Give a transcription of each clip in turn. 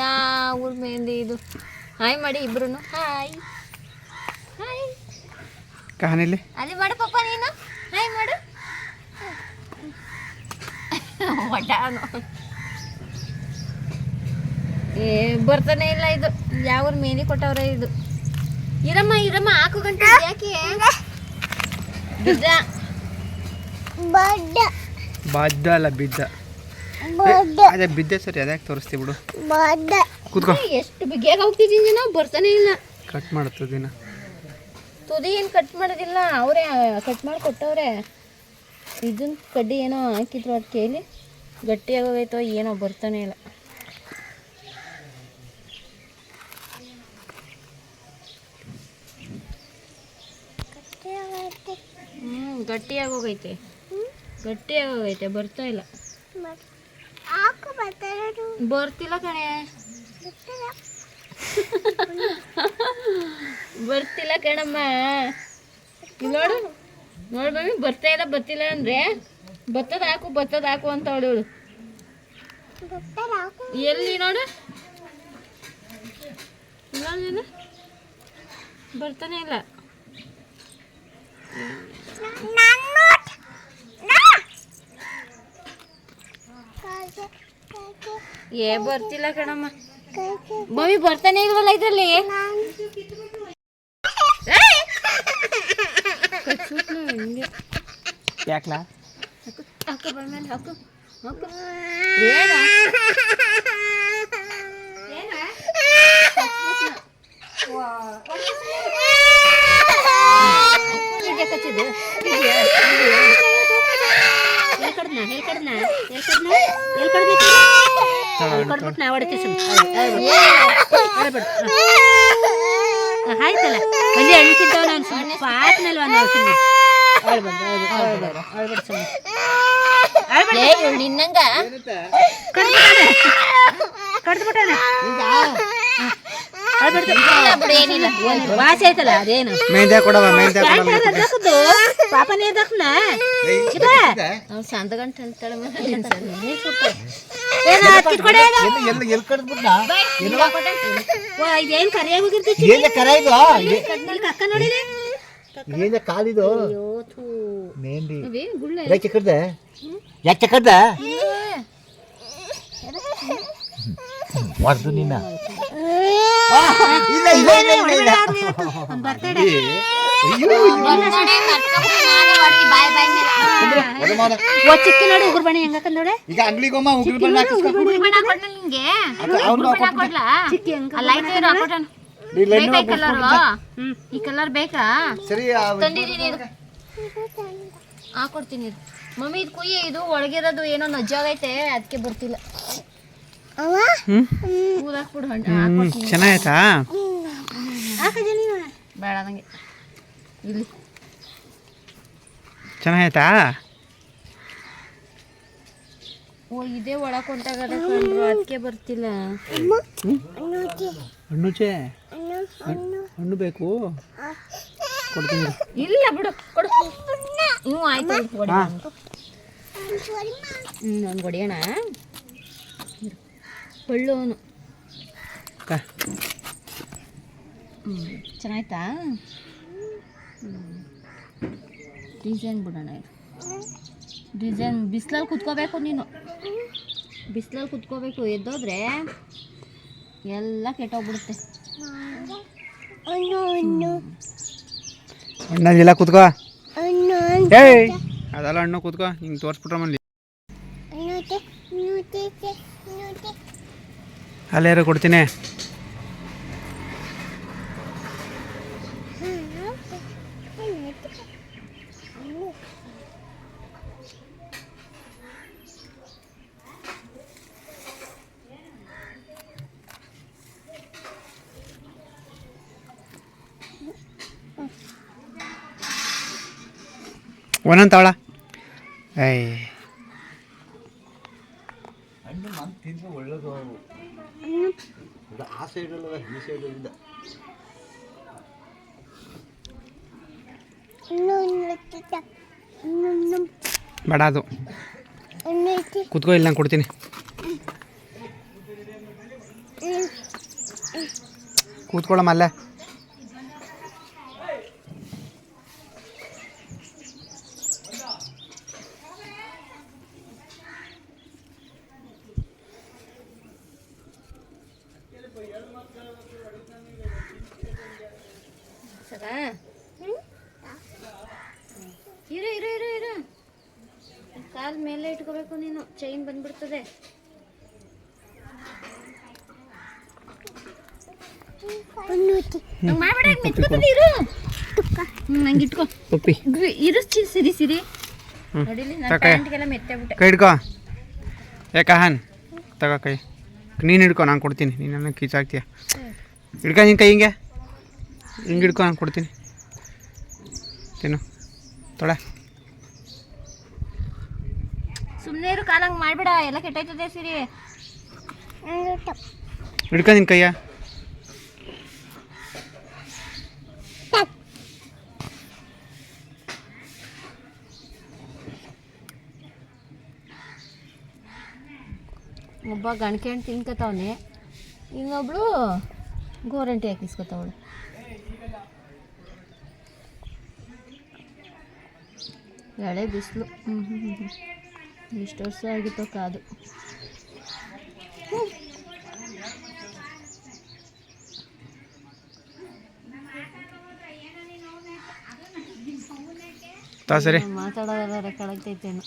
ಯಾವ ಮೆಹಂದಿ ಇದು? ಹಾಯ್ ಮಾಡಿ ಇಬ್ರು. ಹಾಯ್ ಹಾಯ್ ಕಹಾನಿಲಿ ಅಲ್ಲಿ ಮಾಡು ಪಾಪ, ನೀನು ಹಾಯ್ ಮಾಡು. ಒಟ್ಟಾನು ಬರ್ತಾನೆ ಇಲ್ಲ ಇದು. ಯಾವ ಮೆಹಂದಿ ಕೊಟ್ಟವ್ರೆ ಇದು? ಇರಮ್ಮ ಇರಮ್ಮ ಹಾಕು ಗಂಟೆ ಯಾಕೆ? ಬಿದ್ದ ಬಾದ್ದ ಅಲ್ಲ ಬಿದ್ದ. ಅದೇ ಬಿದ್ದೆ ಸರಿ, ಅದ್ಯಾಕೆ ತೋರಿಸ್ತೀವಿ ಬಿಡು. ಕೂತ್ಕೋ. ಎಷ್ಟು ಬೇಗ ಹೋಗ್ತಿದ್ದೀನಿ ನಾವು, ಬರ್ತಾನೆ ಇಲ್ಲ. ಕಟ್ ಮಾಡುತ್ತೆ ದಿನ ತುದಿ ಏನು ಕಟ್ ಮಾಡೋದಿಲ್ಲ, ಅವರೇ ಕಟ್ ಮಾಡಿ ಕೊಟ್ಟವ್ರೆ. ಇದನ್ನ ಕಡ್ಡಿ ಏನೋ ಹಾಕಿದ್ರು ಅದು ಕೇಳಿ ಗಟ್ಟಿಯಾಗೋಗೈತೋ ಏನೋ, ಬರ್ತಾನೆ ಇಲ್ಲ. ಗಟ್ಟಿಯಾಗೋಗೈತೆ, ಗಟ್ಟಿಯಾಗೋಗೈತೆ, ಬರ್ತಾ ಇಲ್ಲ. ಬರ್ತಿಲ್ಲ ಕಣೆ, ಬರ್ತಿಲ್ಲ ಕಣಮ್ಮ. ನೋಡು ನೋಡು ಮಮ್ಮಿ, ಬರ್ತಾ ಇಲ್ಲ ಬರ್ತಿಲ್ಲ ಅಂದ್ರೆ ಭತ್ತದ ಹಾಕು ಅಂತ ಅವಳು. ಎಲ್ಲಿ ನೋಡು, ನೋಡು ಬರ್ತಾನೆ ಇಲ್ಲ. ಬರ್ತಿಲ್ಲ ಕಣಮ್ಮ ಮಮ್ಮಿ, ಬರ್ತಾನೆ ಇಲ್ವಲ್ಲ ಇದ್ರಲ್ಲಿ. ಯಾಕ್ಲಾ ಹಾಕು ಬಂದ್ಮೇಲೆ ಹಾಕು ಹಾಕು. ಆಯ್ತಲ್ಲ ಅಲ್ಲಿ ಅಣ್ತಿದ್ದವ ನಾನು ಸುಮ್ಮನೆ ಪಾತ್ನಲ್ವ ನಿನ್ನಂಗ ಕಡ್ದ್ಬಿಟ್ಟಾನೆ. ಏನಿಲ್ಲ ವಾಸಿ ಆಯ್ತಲ್ಲ, ಅದೇನು ಪಾಪನೇ ದಕ್ನ ಸಂತ ಗಂಟೆ ಅಂತಾಳೆ. ಇದೇನು ಕರಿಯಾಗಿ ಹೋಗಿರ್ತೀವಿ ಅಕ್ಕ ನೋಡಿದೆ ಕಾಲಿದು ಯಾಕೆ ಕಡ್ದ ಯಾಕೆ ಕಡ್ದ ಹೊಡೆದು ನಿನ್ನ ಚಿಕ್ಕ ನೋಡಿ ಉಗುರು ಬಣ್ಣ ಹೆಂಗ ನೋಡಿ. ಈಗ ಅಂಗ್ಲಿಗೊಮ್ಮ ಉಗುರು ಬಣ್ಣ ನಿಂಗೆ ಈ ಕಲರ್ ಬೇಕಾ? ಸರಿ ಹಾಕೊಡ್ತೀನಿ ಮಮ್ಮಿ. ಇದು ಕುಯ್ಯ, ಇದು ಒಳಗಿರೋದು ಏನೋ ನಜ್ಜಾಗೈತೆ, ಅದಕ್ಕೆ ಬರ್ತಿಲ್ಲ. ಚೆನ್ನಾಯ್ತಾ? ಬೇಡ ನಂಗೆ. ಇಲ್ಲಿ ಚೆನ್ನಾಯ್ತಾ? ಓ ಇದೇ ಒಳಗೆ ಕೊಂಟಾಗದ ಕಂಡ್ರು, ಅದಕ್ಕೆ ಬರ್ತಿಲ್ಲ. ಹಣ್ಣು ಬೇಕು, ಕೊಡ್ತೀನಿ. ಇಲ್ಲ ಬಿಡು, ಕೊಡು. ಹ್ಞೂ ಆಯ್ತು, ನಾನು ಹೊಡಿಯೋಣ. ಪಳ್ಳು ಅವನು ಚೆನ್ನಾಯ್ತಾ? ಡಿಸೈನ್ ಬಿಡೋಣ. ಡಿಸೈನ್ ಬಿಸಿಲಲ್ಲಿ ಕುತ್ಕೋಬೇಕು ನೀನು, ಬಿಸಿಲಲ್ಲಿ ಕುತ್ಕೋಬೇಕು. ಎದ್ದೋದ್ರೆ ಎಲ್ಲ ಕೆಟ್ಟೋಗ್ಬಿಡುತ್ತೆ. ಹಣ್ಣಲ್ಲ ಕುತ್ಕೋ. ಏಯ್ ಅದೆಲ್ಲ ಹಣ್ಣು ಕುತ್ಕೋ, ಹಿಂಗೆ ತೋರಿಸ್ಬಿಟ್ರೆ ಮಲ್ಲಿ ಅಲ್ಲೇರೋ ಕೊಡ್ತೀನಿ. ಒಂದೊಂದು ತವಳ. ಒಳ್ಳೇದು ಆ ಸೈಡ್ ಅಲ್ಲ, ಈ ಸೈಡ್ ಇಲ್ಲ. ಬೇಡ ಅದು ಕುತ್ಕೋ, ಇಲ್ಲ ನಾನು ಕೊಡ್ತೀನಿ. ಕೂತ್ಕೊಳ್ಳಮ್ಮ ಅಲ್ಲೇ. ಸರಾ ಇರು ಇರು ಇರು ಇರು ಕಾಲ್ ಮೇಲೆ ಇಟ್ಕೋಬೇಕು ನೀನು, ಚೈನ್ ಬಂದ್ಬಿಡ್ತದೆ. ಮಾಡ್ಬೇಡ, ಮೆತ್ಕೋತದೆ, ಇರು. ನಂಗೆ ಇಟ್ಕೋ ಪಪ್ಪಿ ಇರು. ಸಿರಿ ಸಿರಿ ನೋಡಿಲಿ, ನನ್ನ ಪ್ಯಾಂಟ್ಗೆಲ್ಲ ಮೆತ್ತಾಗ್ಬಿಟ್ಟೆ. ಕೈ ಹಿಡ್ಕೋ. ಕಹಾನ್ ತಗೋ ಕೈ. ನೀನು ಹಿಡ್ಕೊ, ನಾನು ಕೊಡ್ತೀನಿ. ನೀನು ನನ್ನ ಕೀಚಾಕ್ತೀಯ. ಹಿಡ್ಕೊ ನಿನ್ನ ಕೈ ಹಿಂಗೆ ಹಿಡ್ಕೊ, ನಾನು ಕೊಡ್ತೀನಿ. ತಿನ್ನು ತೊಳೆ. ಸುಮ್ಮನೆ ಇರು, ಕಾಲಂಗೆ ಮಾಡಬೇಡ, ಎಲ್ಲ ಕೆಟ್ಟೈತದೆ. ಸಿರಿ ಹಿಡ್ಕೊ ನಿನ್ನ ಕೈಯ. ಒಬ್ಬ ಗಣಕೆ ಹಣ್ಣು ತಿನ್ಕೋತಾವನೆ, ಇನ್ನೊಬ್ಳು ಗೋರಂಟಿ ಹಾಕಿಸ್ಕೊತಾವಳು. ಎಳೆ ಬಿಸಿಲು. ಇಷ್ಟು ವರ್ಷ ಆಗಿತ್ತು ಕಾದು. ಸರಿ ಮಾತಾಡೋದೆಲ್ಲ ರೆಕಾರ್ಡ್ ಆಗ್ತೈತೇನು.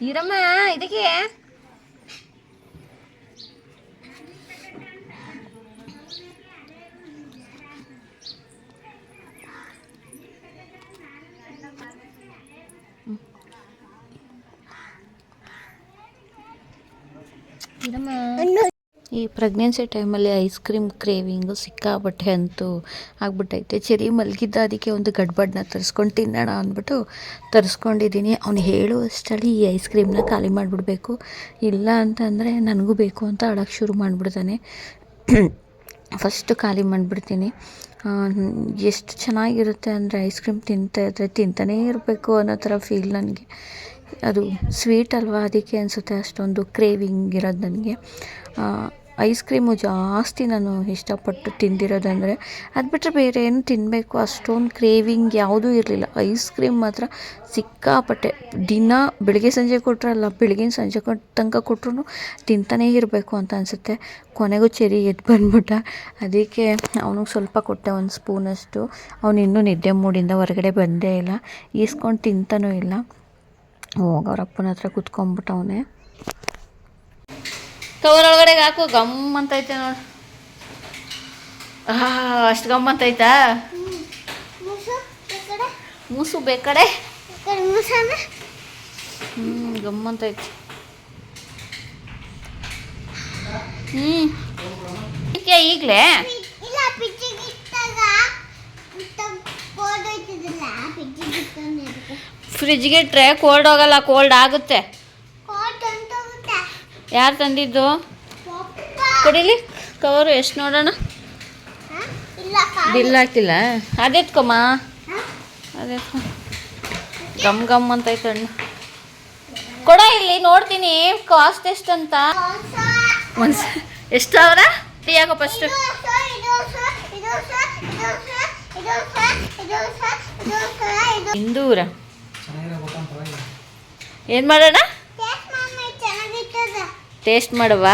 ಇರಮ್ಮ ಇದಕ್ಕೆ ಈ ಪ್ರೆಗ್ನೆನ್ಸಿ ಟೈಮಲ್ಲಿ ಐಸ್ ಕ್ರೀಮ್ ಕ್ರೇವಿಂಗು ಸಿಕ್ಕಾಬಟ್ಟೆ ಅಂತೂ ಆಗ್ಬಿಟ್ಟೈತೆ. ಚೆರಿ ಮಲಗಿದ್ದ, ಅದಕ್ಕೆ ಒಂದು ಗಡ್ಬಡ್ನ ತರಿಸ್ಕೊಂಡು ತಿನ್ನೋಣ ಅಂದ್ಬಿಟ್ಟು ತರಿಸ್ಕೊಂಡಿದ್ದೀನಿ. ಅವ್ನು ಹೇಳುವಷ್ಟರಲ್ಲಿ ಈ ಐಸ್ ಕ್ರೀಮ್ನ ಖಾಲಿ ಮಾಡಿಬಿಡ್ಬೇಕು, ಇಲ್ಲ ಅಂತಂದರೆ ನನಗೂ ಬೇಕು ಅಂತ ಅಳಕ್ಕೆ ಶುರು ಮಾಡಿಬಿಡ್ತಾನೆ. ಫಸ್ಟು ಖಾಲಿ ಮಾಡಿಬಿಡ್ತೀನಿ. ಎಷ್ಟು ಚೆನ್ನಾಗಿರುತ್ತೆ ಅಂದರೆ ಐಸ್ ಕ್ರೀಮ್ ತಿಂತಾಯಿದ್ರೆ ತಿಂತಾನೇ ಇರಬೇಕು ಅನ್ನೋ ಥರ ಫೀಲ್ ನನಗೆ. ಅದು ಸ್ವೀಟ್ ಅಲ್ವಾ, ಅದಕ್ಕೆ ಅನಿಸುತ್ತೆ ಅಷ್ಟೊಂದು ಕ್ರೇವಿಂಗ್ ಇರೋದು ನನಗೆ. ಐಸ್ ಕ್ರೀಮು ಜಾಸ್ತಿ ನಾನು ಇಷ್ಟಪಟ್ಟು ತಿಂದಿರೋದಂದರೆ, ಅದು ಬಿಟ್ಟರೆ ಬೇರೆ ಏನು ತಿನ್ನಬೇಕು ಅಷ್ಟೊಂದು ಕ್ರೇವಿಂಗ್ ಯಾವುದೂ ಇರಲಿಲ್ಲ. ಐಸ್ ಕ್ರೀಮ್ ಮಾತ್ರ ಸಿಕ್ಕಾಪಟ್ಟೆ ದಿನ ಬೆಳಗ್ಗೆ ಸಂಜೆ ಕೊಟ್ಟರಲ್ಲ, ಬೆಳಗಿನ ಸಂಜೆ ತನಕ ಕೊಟ್ಟರು ತಿಂತಾನೇ ಇರಬೇಕು ಅಂತ ಅನಿಸುತ್ತೆ. ಕೊನೆಗೂ ಚೆರಿ ಎದ್ದು ಬಂದ್ಬಿಟ್ಟ, ಅದಕ್ಕೆ ಅವನಿಗೆ ಸ್ವಲ್ಪ ಕೊಟ್ಟೆ, ಒಂದು ಸ್ಪೂನಷ್ಟು. ಅವನು ಇನ್ನೂ ನಿದ್ದೆ ಮೂಡಿಂದ ಹೊರಗಡೆ ಬಂದೇ ಇಲ್ಲ, ಈಸ್ಕೊಂಡು ತಿಂತಾನೂ ಇಲ್ಲ. ಅವ್ರ ಅಪ್ಪನ ಹತ್ರ ಕುತ್ಕೊಂಡ್ಬಿಟ್ಟವನೇ. ಕವರ್ ಒಳಗಡೆಗೆ ಹಾಕು, ಗಮ್ ಅಂತೈತೆ ನೋಡು. ಅಷ್ಟು ಗಮ್ ಅಂತೈತಾ? ಮೂಸು ಬೇಕಡೆ ಗಮ್ ಅಂತೈತೆ. ಈಗಲೇ ಫ್ರಿಜ್ಗೆ ಇಟ್ಟರೆ ಕೋಲ್ಡ್ ಹೋಗಲ್ಲ, ಕೋಲ್ಡ್ ಆಗುತ್ತೆ. ಯಾರು ತಂದಿದ್ದು? ಕೊಡಿಲಿ ಕವರು. ಎಷ್ಟು ನೋಡೋಣ. ಬಿಲ್ ಹಾಕಿಲ್ಲ. ಅದೆತ್ಕೊಮ್ಮ, ಅದೆತ್ಕೊ. ಗಮ್ ಗಮ್ ಅಂತೈತೆ ಹಣ್ಣು. ಕೊಡ ಇಲ್ಲಿ, ನೋಡ್ತೀನಿ ಕಾಸ್ಟ್ ಎಷ್ಟಂತ. ಎಷ್ಟು ಅವರ ಯಾಕೋ ಫಸ್ಟು ಇಂದೂರ ಏನು ಮಾಡೋಣ? ಟೇಸ್ಟ್ ಮಾಡುವ.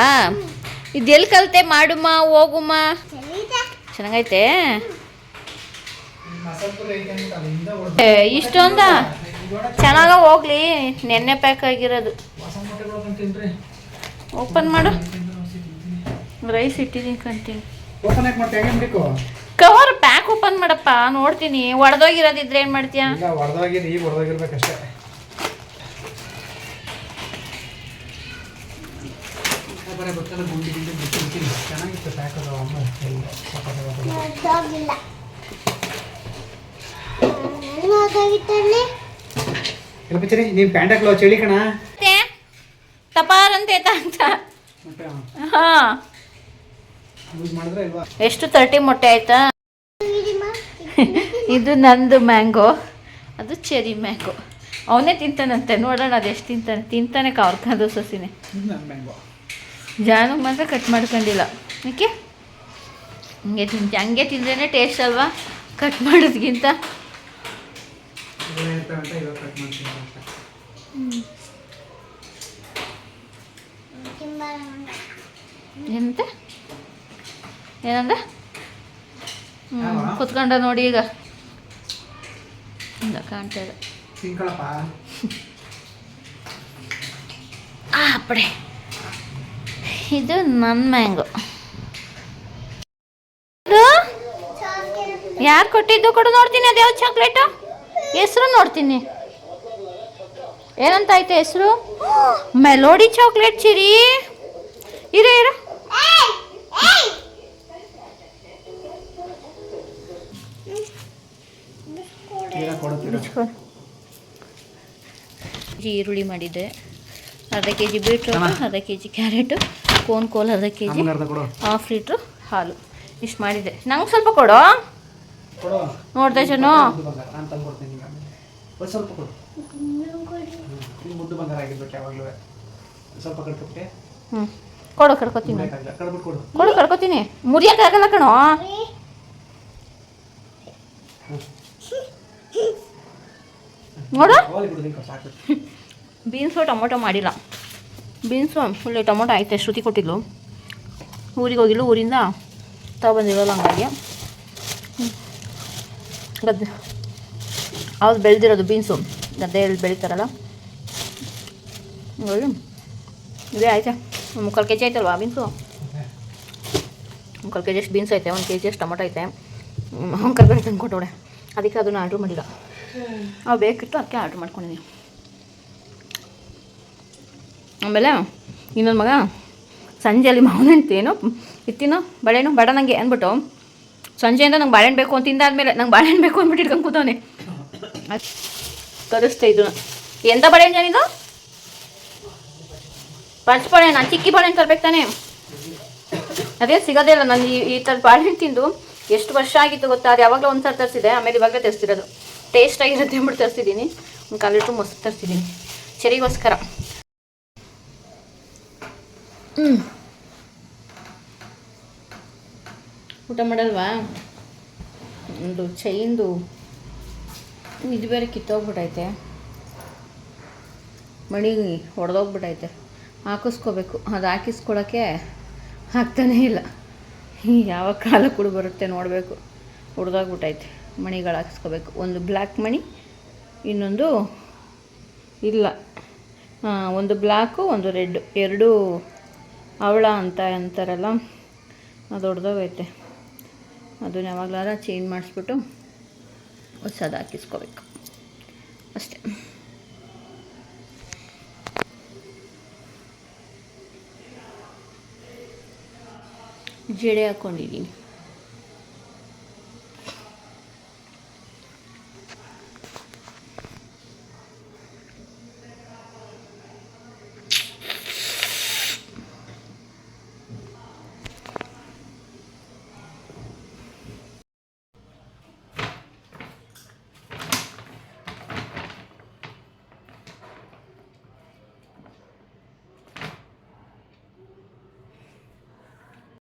ಇದು ಎಲ್ಲಿ ಕಲಿತೆ? ಮಾಡುಮ್ಮ, ಹೋಗುಮ್ಮ. ಚೆನ್ನಾಗೈತೆ. ಇಷ್ಟೊಂದ ಚೆನ್ನಾಗ ಹೋಗ್ಲಿ. ನೆನ್ನೆ ಪ್ಯಾಕ್ ಆಗಿರೋದು. ಓಪನ್ ಮಾಡು. ರೈಸ್ ಇಟ್ಟಿದ್ದೀನಿ ಕಂತೀನಿ. ಕವರ್ ಪ್ಯಾಕ್ ಓಪನ್ ಮಾಡಪ್ಪ, ನೋಡ್ತೀನಿ. ಒಡೆದೋಗಿರೋದಿದ್ರೆ ಏನು ಮಾಡ್ತೀಯಾ? ನೀನ್ ಪ್ಯಾಂಟ್ ಹಾಕ್ಲೋ, ಚಳಿ ಕಣ. ತಪಾರಂತೆ ಅಂತ. ಹಾ, ಎಷ್ಟು 30 ಮೊಟ್ಟೆ ಆಯ್ತಾ? ಇದು ನಂದು ಮ್ಯಾಂಗೋ, ಅದು ಚೆರಿ ಮ್ಯಾಂಗೋ. ಅವನೇ ತಿಂತಾನಂತೆ, ನೋಡೋಣ ಅದು ಎಷ್ಟು ತಿಂತಾನೆ ಕವರ್ಕೊಂಡು ಸೊಸಿನೇ. ಜಾನು ಮಾತ್ರ ಕಟ್ ಮಾಡ್ಕೊಂಡಿಲ್ಲ. ಓಕೆ, ಹಂಗೆ ತಿಂದ್ರೇ ಟೇಸ್ಟ್ ಅಲ್ವಾ ಕಟ್ ಮಾಡೋದ್ಗಿಂತ. ಏನಂತೆ ಏನಂದ ಕುತ್ಕೊಂಡ ನೋಡಿ ಈಗ ಇಲ್ಲ ಕಾಣ್ತಾ ಇದೆ. ಅಪ್ಪಡೆ ಇದು ನನ್ನ ಮ್ಯಾಂಗೋ. ಯಾರು ಕೊಟ್ಟಿದ್ದು ಕೊಡು ನೋಡ್ತೀನಿ. ಅದು ಯಾವ ಚಾಕ್ಲೇಟು ಹೆಸರು ನೋಡ್ತೀನಿ. ಏನಂತ ಆಯ್ತು ಹೆಸರು? ಮೆಲೋಡಿ ಚಾಕ್ಲೇಟ್ ಚಿರಿ. ಇರು ಇರು ಈರುಳ್ಳಿ ಮಾಡಿದ್ದೆ, ಅರ್ಧ ಕೆ ಜಿ ಬೀಟ್ರೋಟು, ಅರ್ಧ ಕೆ ಜಿ ಕ್ಯಾರೆಟು, ಕೋಲ್ ಅರ್ಧ ಕೆ ಜಿ, 1/2 ಲೀಟ್ರು ಹಾಲು, ಇಷ್ಟು ಮಾಡಿದ್ದೆ. ನಂಗೆ ಸ್ವಲ್ಪ ಕೊಡು ನೋಡ್ದೆ ಜನ. ಕೊಡು ಕಡ್ಕೊತೀನಿ, ಕೊಡು ಕಡ್ಕೊತೀನಿ. ಮುರಿಯೋಕ್ಕಾಗಲ್ಲ ಕಣೋ. ನೋಡು ಬೀನ್ಸು ಟೊಮೊಟೊ ಮಾಡಿಲ್ಲ. ಬೀನ್ಸು ಫುಲ್ ಟೊಮೊಟೊ ಆಯ್ತು. ಶ್ರುತಿ ಕೊಟ್ಟಿದ್ಲು, ಊರಿಗೆ ಹೋಗಿಲ್ಲ, ಊರಿಂದ ತಗೊಬಂದಿರೋಲ್ಲ. ಹಂಗಾಗಿ ಗದ್ದೆ ಅವ್ರು ಬೆಳೆದಿರೋದು ಬೀನ್ಸು, ಗದ್ದೆಯಲ್ಲಿ ಬೆಳೀತಾರಲ್ಲ. ಇದೇ ಆಯ್ತಾ, 3/4 ಕೆ ಜಿ ಆಯ್ತಲ್ವಾ ಬೀನ್ಸು. 3/4 ಕೆ ಜಿ ಅಷ್ಟು ಬೀನ್ಸ್ ಐತೆ, 1 ಕೆ ಜಿ ಅಷ್ಟು ಟೊಮೊಟೊ ಐತೆ. ಕರ್ಬೇಳೆ ತಂದು ಕೊಟ್ಟವಳೆ, ಅದಕ್ಕೆ ಅದನ್ನು ಆರ್ಡ್ರ್ ಮಾಡಿಲ್ಲ. ಅವು ಬೇಕಿತ್ತು, ಅದಕ್ಕೆ ಆರ್ಡ್ರ್ ಮಾಡ್ಕೊಂಡಿದ್ದೀನಿ. ಆಮೇಲೆ ಇನ್ನೊಂದು ಮಗ ಸಂಜೆಯಲ್ಲಿ ಮಾವಿನ ಏನು ಇತ್ತಿನೋ ಬಾಳೆಹಣ್ಣು ಬೇಡ ನನಗೆ ಅಂದ್ಬಿಟ್ಟು ಸಂಜೆಯಿಂದ ನಂಗೆ ಬಾಳೆಹಣ್ಣು ಬೇಕು ಅಂತ ತಿಂದಾದ್ಮೇಲೆ ನಂಗೆ ಬಾಳೆಹಣ್ಣು ಬೇಕು ಅಂದ್ಬಿಟ್ಟು ಇಟ್ಕೊಂಡು ಕೂತವನೆ. ತರಿಸ್ತಾ ಇದ್ದು ಎಂಥ ಬಾಳೆಹಣ್ಣು ಏನಿದು? ಪಂಚ ಬಾಳೆಹಣ್ಣು. ನಾನು ಚಿಕ್ಕಿ ಬಾಳೆಹಣ್ಣು ತರಬೇಕು ತಾನೆ, ಅದೇ ಸಿಗೋದೇ ಇಲ್ಲ. ನಾನು ಈ ಥರ ಬಾಳೆಹಣ್ಣು ತಿಂದು ಎಷ್ಟು ವರ್ಷ ಆಗಿತ್ತು ಗೊತ್ತಾ? ಅದು ಯಾವಾಗಲೂ ಒಂದು ಸಲ ತರಿಸಿದೆ, ಆಮೇಲೆ ಇವಾಗಲೇ ತರಿಸ್ತಿರೋದು. ಟೇಸ್ಟಾಗಿರುತ್ತೆ ಅಂದ್ಬಿಟ್ಟು ತರಿಸಿದ್ದೀನಿ. 1/4 ಲೀಟ್ರ್ ಮೊಸರು ತರಿಸಿದ್ದೀನಿ ಚೆರಿಗೋಸ್ಕರ. ಊಟ ಮಾಡಲ್ವಾ? ಒಂದು ಚೈನ್ದು ಇದು ಬೇರೆ ಕಿತ್ತೋಗ್ಬಿಟ್ಟೈತೆ, ಮಣಿ ಹೊಡೆದೋಗ್ಬಿಟ್ಟೈತೆ. ಹಾಕಿಸ್ಕೋಬೇಕು, ಅದು ಹಾಕಿಸ್ಕೊಳ್ಳೋಕ್ಕೆ ಆಗ್ತಾನೇ ಇಲ್ಲ. ಯಾವ ಕಾಲ ಕೂಡ ಬರುತ್ತೆ ನೋಡಬೇಕು. ಹೊಡೆದೋಗ್ಬಿಟ್ಟೈತೆ, ಮಣಿಗಳು ಹಾಕಿಸ್ಕೋಬೇಕು. ಒಂದು ಬ್ಲ್ಯಾಕ್ ಮಣಿ, ಇನ್ನೊಂದು ಇಲ್ಲ, ಒಂದು ಬ್ಲ್ಯಾಕು ಒಂದು ರೆಡ್, ಎರಡೂ ಅವಳ ಅಂತ ಅಂತಾರಲ್ಲ, ಅದು ಹೊಡೆದೋಗೈತೆ. ಅದನ್ನ ಯಾವಾಗಲಾರ ಚೇಂಜ್ ಮಾಡಿಸ್ಬಿಟ್ಟು ಹೊಸದು ಹಾಕಿಸ್ಕೋಬೇಕು ಅಷ್ಟೇ. ಜಡೆ ಹಾಕ್ಕೊಂಡಿದ್ದೀನಿ.